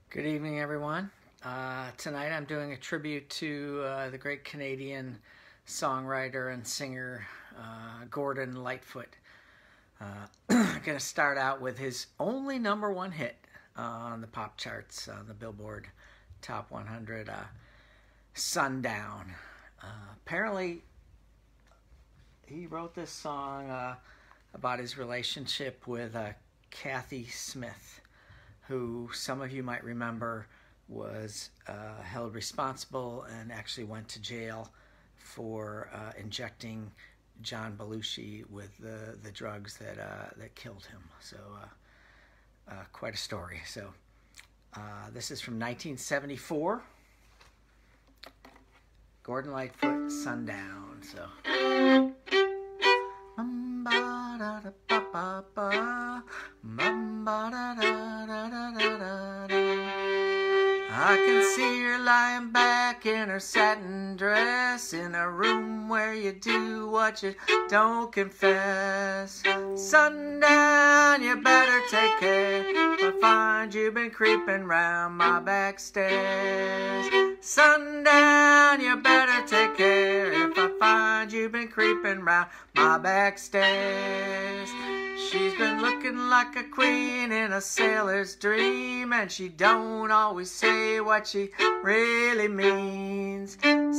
Good evening, everyone. Tonight I'm doing a tribute to the great Canadian songwriter and singer Gordon Lightfoot. I'm going to start out with his only #1 hit on the pop charts, on the Billboard Top 100, Sundown. Apparently, he wrote this song about his relationship with Kathy Smith, who some of you might remember was held responsible and actually went to jail for injecting John Belushi with the drugs that killed him. So quite a story. So this is from 1974. Gordon Lightfoot, Sundown. So. I can see her lying back in her satin dress, in a room where you do what you don't confess. Sundown, you better take care, I find you've been creeping round my back stairs. Sundown, you better take care, if I find you've been creeping round my back stairs. She's been looking like a queen in a sailor's dream, and she don't always say what she really means.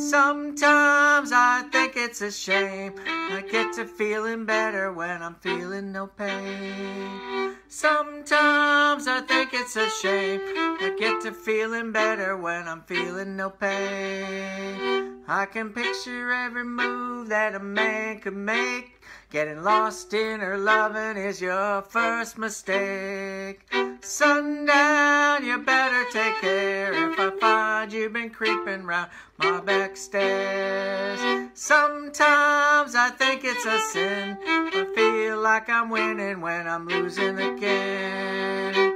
Sometimes I think it's a shame, I get to feeling better when I'm feeling no pain. Sometimes I think it's a shame, I get to feeling better when I'm feeling no pain. I can picture every move that a man could make. Getting lost in her loving is your first mistake. Sundown, you better take care, if I find you've been creeping round my back stairs. Sometimes I think it's a sin, I feel like I'm winning when I'm losing again.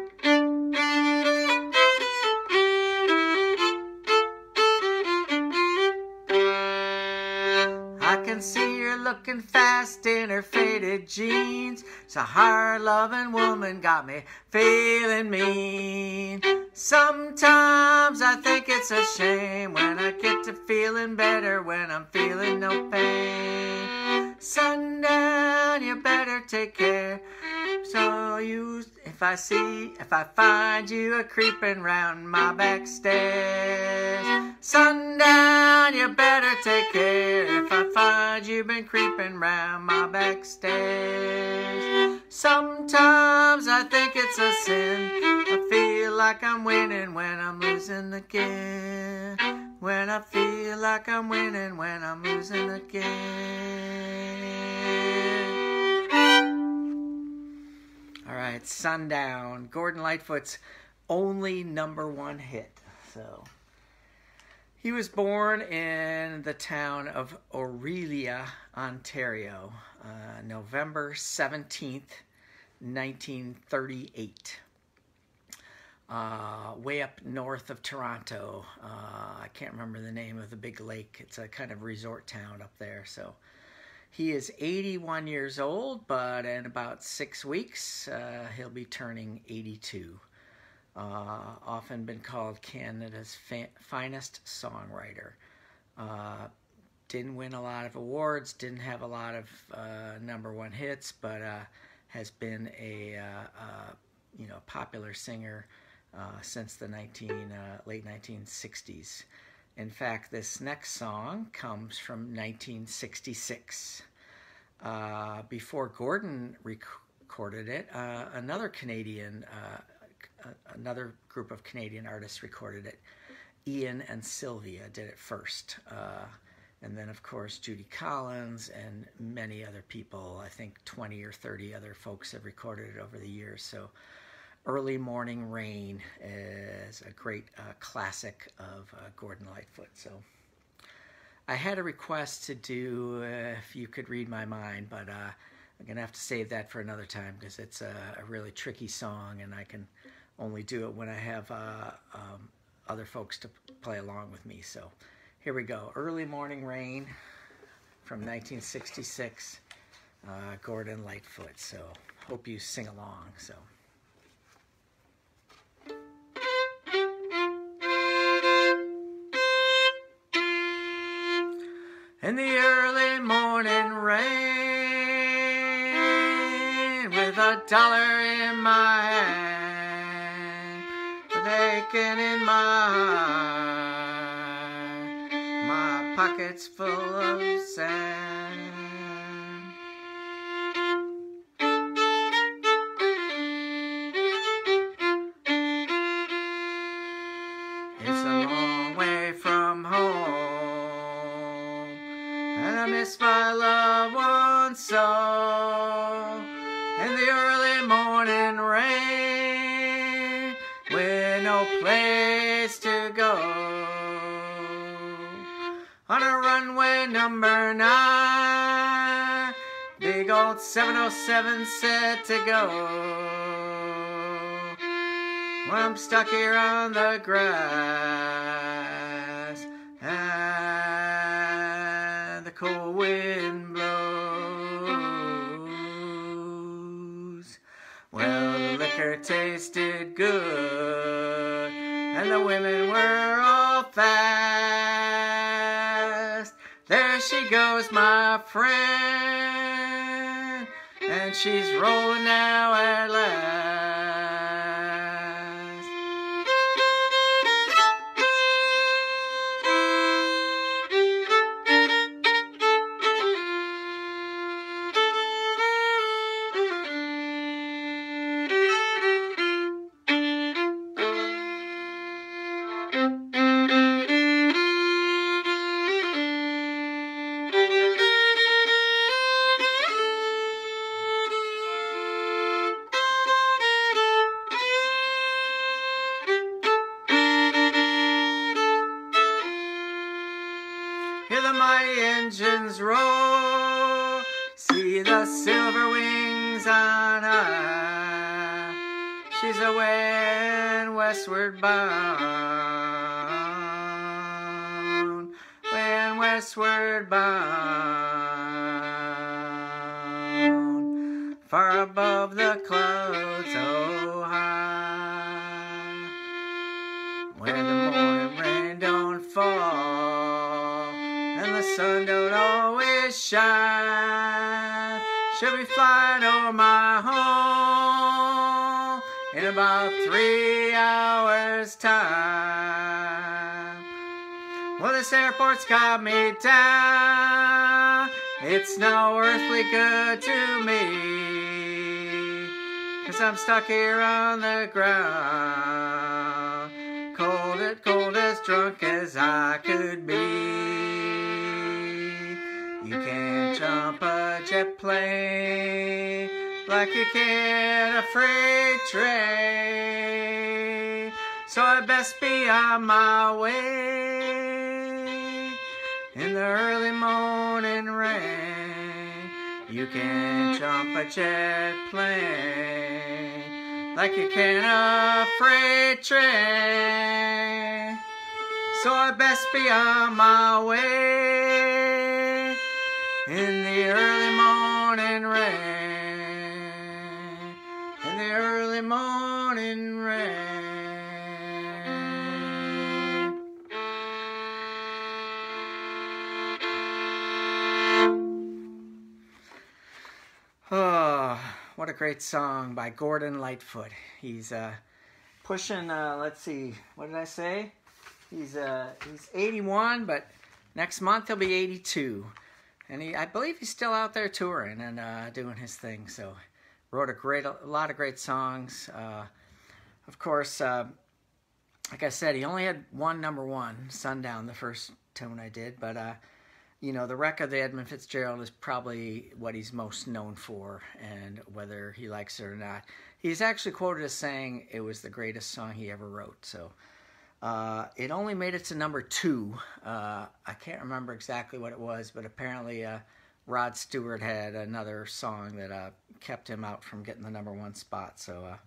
I can see her looking fast in her faded jeans. It's a hard-loving woman, got me feeling mean. Sometimes I think it's a shame, when I get to feeling better when I'm feeling no pain. Sundown, you better take care, so if I find you a creeping round my back stairs. Sundown, you better take care, if I find you've been creeping round my back stairs. Sometimes I think it's a sin, I feel like I'm winning when I'm losing again. When I feel like I'm winning when I'm losing again. Alright, Sundown, Gordon Lightfoot's only #1 hit. So he was born in the town of Orillia, Ontario, November 17th, 1938. Way up north of Toronto. I can't remember the name of the big lake. It's a kind of resort town up there. So he is 81 years old, but in about 6 weeks, he'll be turning 82. Often been called Canada's finest songwriter. Didn't win a lot of awards, didn't have a lot of #1 hits, but has been a popular singer since the late 1960s. In fact, this next song comes from 1966. Before Gordon recorded it, another group of Canadian artists recorded it. Ian and Sylvia did it first. And then, of course, Judy Collins and many other people. I think 20 or 30 other folks have recorded it over the years. So Early Morning Rain is a great classic of Gordon Lightfoot. So I had a request to do If You Could Read My Mind, but I'm going to have to save that for another time because it's a really tricky song, and I can only do it when I have other folks to play along with me. So here we go. Early Morning Rain from 1966, Gordon Lightfoot. So hope you sing along. So. in the early morning rain, with $1 in my hand, with aching in my pockets full of sand. It's a long way from home, and I miss my loved ones so, in the early morning rain, with no place to go, on a runway number 9, big old 707 set to go. I'm stuck here on the grass, and the cold wind blows. Well, the liquor tasted good, and the women were all fast. There she goes, my friend, and she's rolling now at last. Hear the mighty engines roar, see the silver wings on high. She's away and westward bound, way and westward bound, far above the clouds so high, where the morning rain don't fall and the sun don't always shine. She'll be flying over my home in about 3 hours' time. Well, this airport's got me down. It's no earthly good to me, 'cause I'm stuck here on the ground, cold as drunk as I could be. You can't jump a jet plane like you can a freight train, so I best be on my way in the early morning rain. You can't jump a jet plane like you can a freight train, so I best be on my way in the early morning rain, in the early morning rain. Oh, what a great song by Gordon Lightfoot. He's pushing, let's see, what did I say? He's 81, but next month he'll be 82. And I believe he's still out there touring and doing his thing. So wrote a lot of great songs. Of course, like I said, he only had one #1, Sundown, the first tune I did. But, you know, the record, the Edmund Fitzgerald, is probably what he's most known for, and whether he likes it or not. He's actually quoted as saying it was the greatest song he ever wrote. So it only made it to #2. I can't remember exactly what it was, but apparently Rod Stewart had another song that kept him out from getting the #1 spot. So,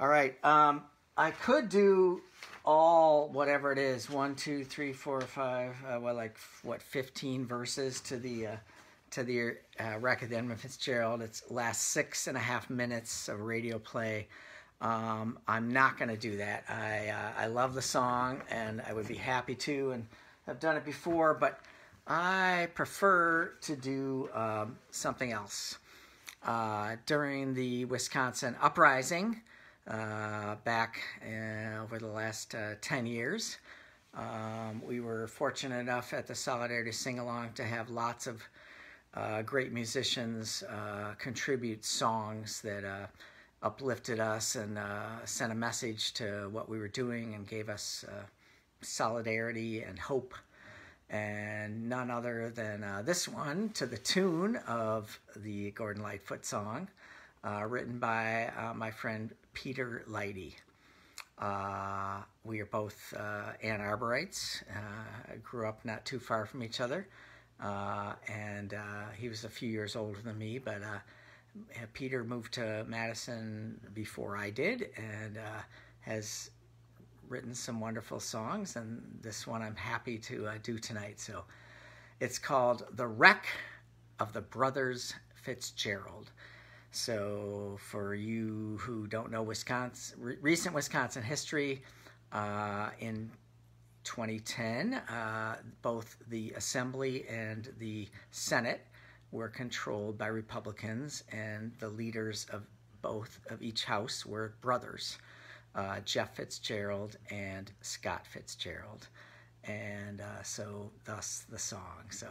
all right, I could do all whatever it is, 1, 2, 3, 4, 5, well, like what, 15 verses to the record, the Edmund Fitzgerald. It lasts 6.5 minutes of radio play. I'm not going to do that. I love the song, and I would be happy to, and I've done it before, but I prefer to do something else. During the Wisconsin uprising, back over the last 10 years, we were fortunate enough at the Solidarity Sing-Along to have lots of great musicians contribute songs that uplifted us and sent a message to what we were doing and gave us solidarity and hope. And none other than this one, to the tune of the Gordon Lightfoot song, written by my friend Peter Leidy. We are both Ann Arborites, grew up not too far from each other, and he was a few years older than me, but Peter moved to Madison before I did, and has written some wonderful songs, and this one I'm happy to do tonight. So it's called The Wreck of the Brothers Fitzgerald. So for you who don't know recent Wisconsin history, in 2010, both the Assembly and the Senate were controlled by Republicans, and the leaders of each house were brothers. Jeff Fitzgerald and Scott Fitzgerald, and so thus the song. So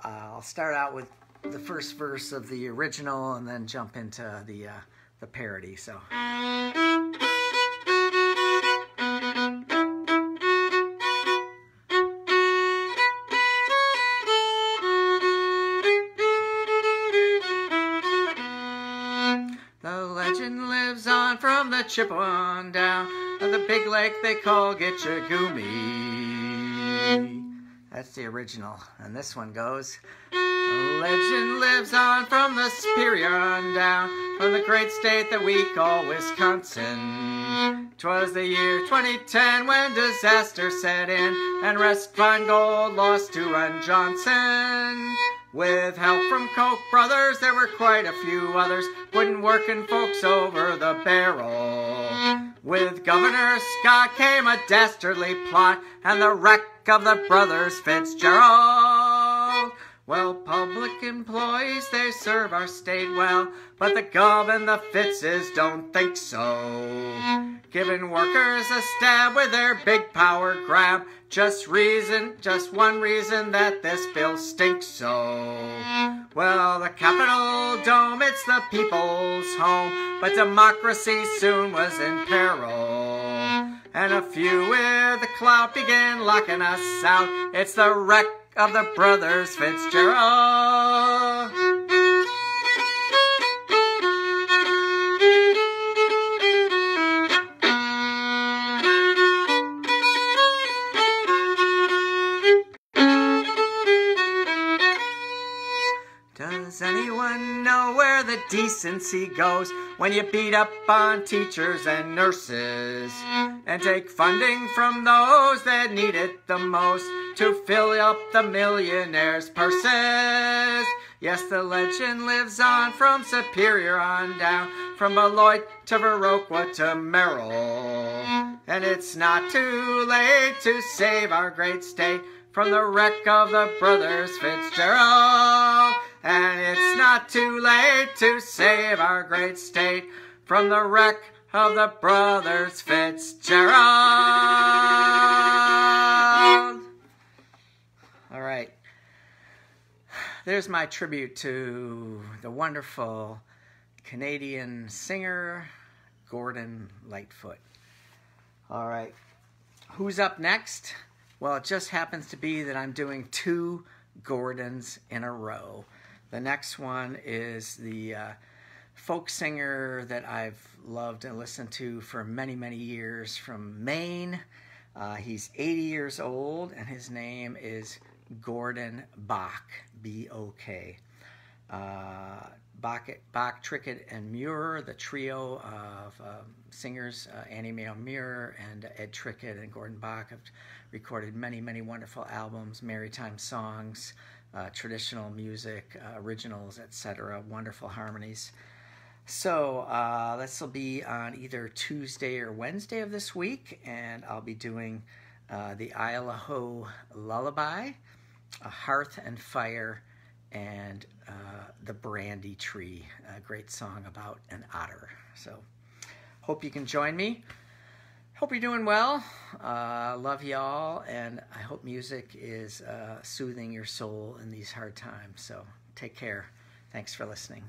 I'll start out with the first verse of the original and then jump into the parody. So. From the Chippewa down to the big lake they call Gitchagumi. That's the original, and this one goes: the legend lives on from the Superior on down, from the great state that we call Wisconsin. 'Twas the year 2010 when disaster set in, and Rest Fine Gold lost to Ron Johnson. With help from Koch brothers, there were quite a few others putting working folks over the barrel. With Governor Scott came a dastardly plot, and the wreck of the brothers Fitzgerald. Well, public employees, they serve our state well, but the Gov and the Fitzes don't think so. Giving workers a stab with their big power grab, just one reason that this bill stinks so. Well, the Capitol Dome, it's the people's home, but democracy soon was in peril. And a few with the clout began locking us out. It's the wreck of the brothers Fitzgerald. Does anyone know where the decency goes when you beat up on teachers and nurses and take funding from those that need it the most to fill up the millionaires' purses? Yes, the legend lives on from Superior on down, from Beloit to Viroqua to Merrill. And it's not too late to save our great state from the wreck of the brothers Fitzgerald. And it's not too late to save our great state from the wreck of the brothers Fitzgerald. All right. There's my tribute to the wonderful Canadian singer, Gordon Lightfoot. All right. Who's up next? Well, it just happens to be that I'm doing two Gordons in a row. The next one is the folk singer that I've loved and listened to for many, many years from Maine. He's 80 years old, and his name is Gordon Bok, B-O-K. Bok, Trickett, and Muir, the trio of singers, Annie Mae Muir and Ed Trickett and Gordon Bok, have recorded many, many wonderful albums, Maritime songs, traditional music, originals, etc., wonderful harmonies. So this will be on either Tuesday or Wednesday of this week, and I'll be doing the Idaho Lullaby, A Hearth and Fire, and The Brandy Tree, a great song about an otter. So hope you can join me. Hope you're doing well. Love y'all, and I hope music is soothing your soul in these hard times. So take care. Thanks for listening.